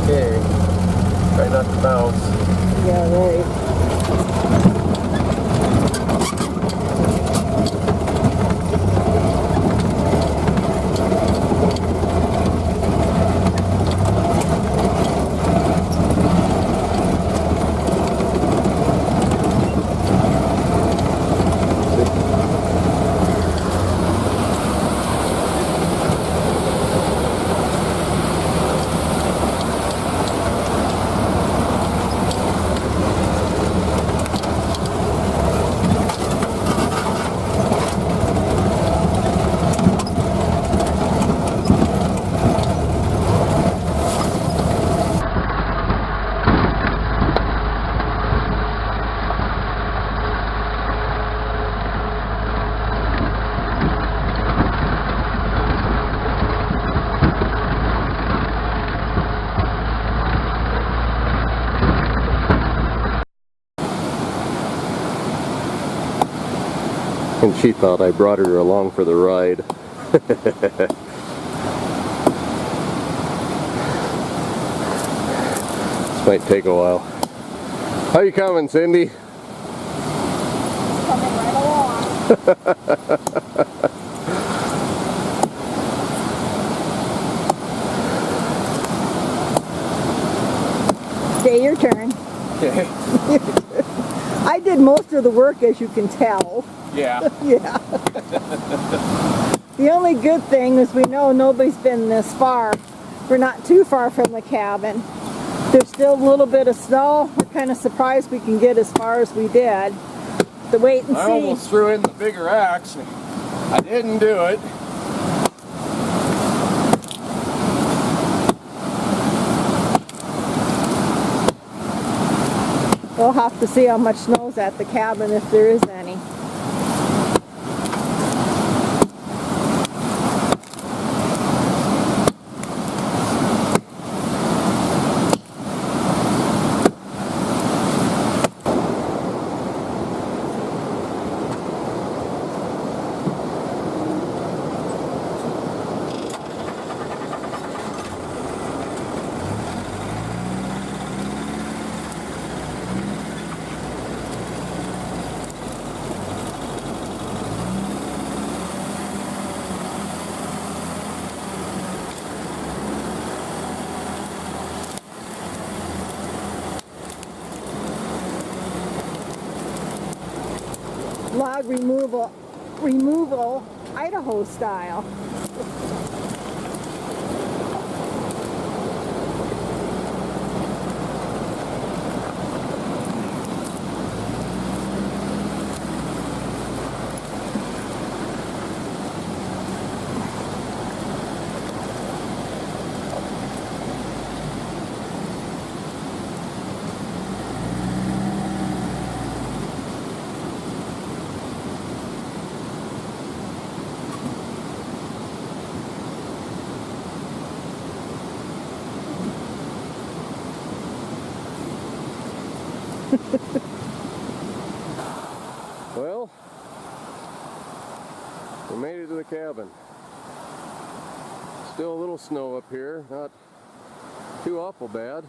okay. Try not to bounce. Yeah, right. And she thought I brought her along for the ride. This might take a while. How you coming, Cindy? Coming right along. Okay, your turn. Okay. I did most of the work, as you can tell. Yeah. Yeah. The only good thing is we know nobody's been this far. We're not too far from the cabin. There's still a little bit of snow. We're kind of surprised we can get as far as we did. To wait and see. I almost threw in the bigger axe. I didn't do it. We'll have to see how much snow's at the cabin, if there is any. Log removal, Idaho style. Well, we made it to the cabin. Still a little snow up here, not too awful bad.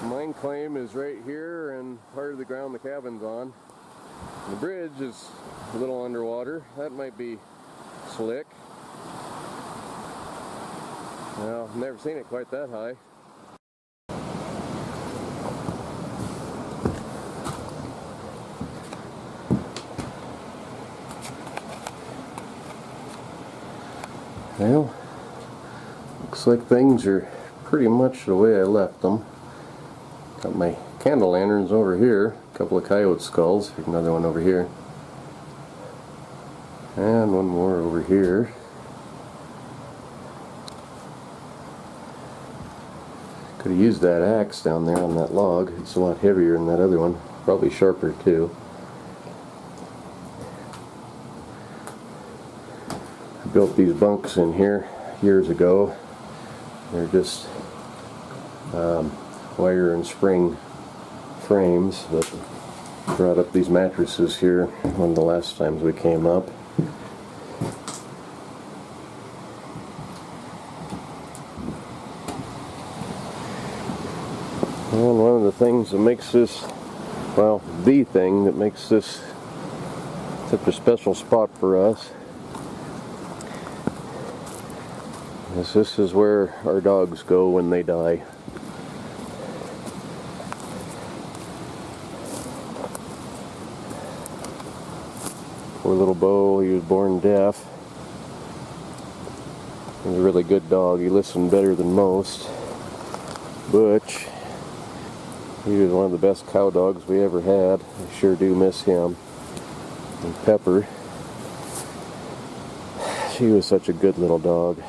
Mine claim is right here and part of the ground the cabin's on. The bridge is a little underwater. That might be slick. Well, I've never seen it quite that high. Well, looks like things are pretty much the way I left them. Got my candle lanterns over here, a couple of coyote skulls, another one over here, and one more over here. Could have used that axe down there on that log. It's a lot heavier than that other one, probably sharper too. I built these bunks in here years ago. They're just wire and spring frames, but brought up these mattresses here one of the last times we came up. And one of the things that makes this, well, the thing that makes this such a special spot for us is this is where our dogs go when they die. Poor little Bo, he was born deaf. He was a really good dog. He listened better than most. Butch, he was one of the best cow dogs we ever had. I sure do miss him. And Pepper, she was such a good little dog.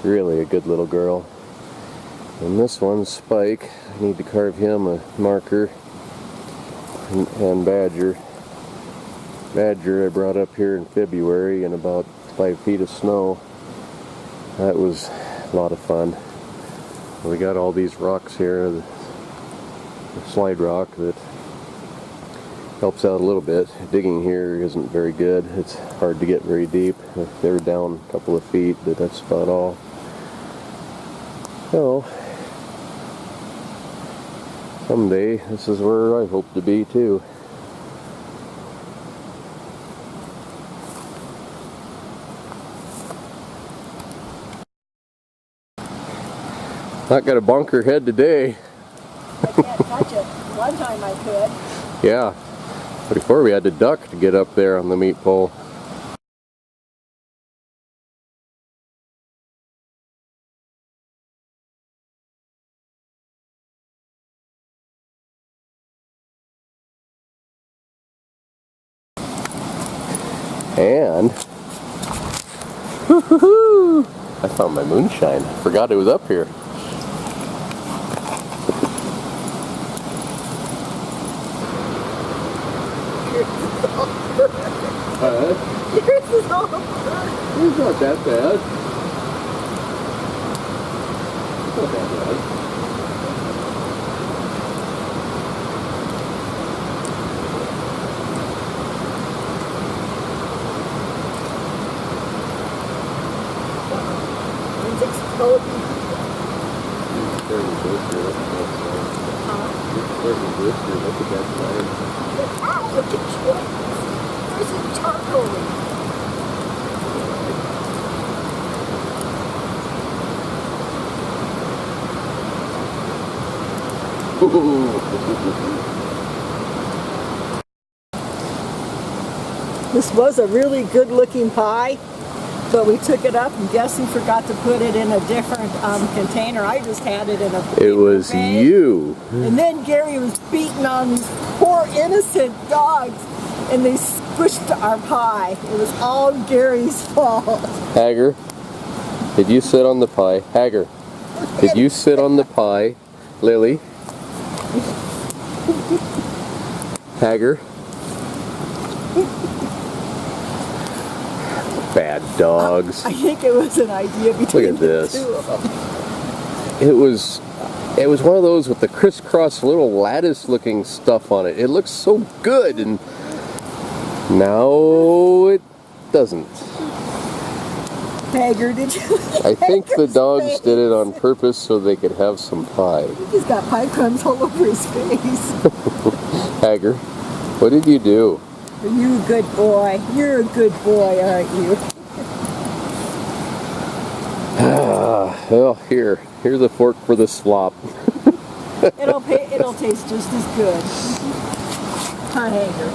Really a good little girl. And this one, Spike, I need to carve him a marker. And Badger. Badger I brought up here in February in about 5 feet of snow. That was a lot of fun. We got all these rocks here, the slide rock that helps out a little bit. Digging here isn't very good. It's hard to get very deep. They're down a couple of feet, but that's about all. So, someday this is where I hope to be too. Not got a bunker head today. I can't touch it. One time I could. Yeah. Before we had to duck to get up there on the meat pole. And I found my moonshine. Forgot it was up here. Yours is all burnt. It's not that bad. It's not that bad. It's exploding. Look at that fire. Ah, look at you. There's a charcoal. This was a really good looking pie, but we took it up and Jesse forgot to put it in a different container. I just had it in a It was bag. you. And then Gary was beating on these poor innocent dogs and they squished our pie. It was all Gary's fault. Hager, did you sit on the pie? Hager, did you sit on the pie? Lily? Hager? Bad dogs. I think it was an idea between Look at this. the two of them. It was one of those with the crisscross little lattice looking stuff on it. It looks so good, and now it doesn't. Hager, did you? I think the Hager's dogs face. did it on purpose so they could have some pie. He's got pie crumbs all over his face. Hager, what did you do? You a good boy. You're a good boy, aren't you? Well, here's a fork for the slop. It'll taste just as good. Huh, Hager?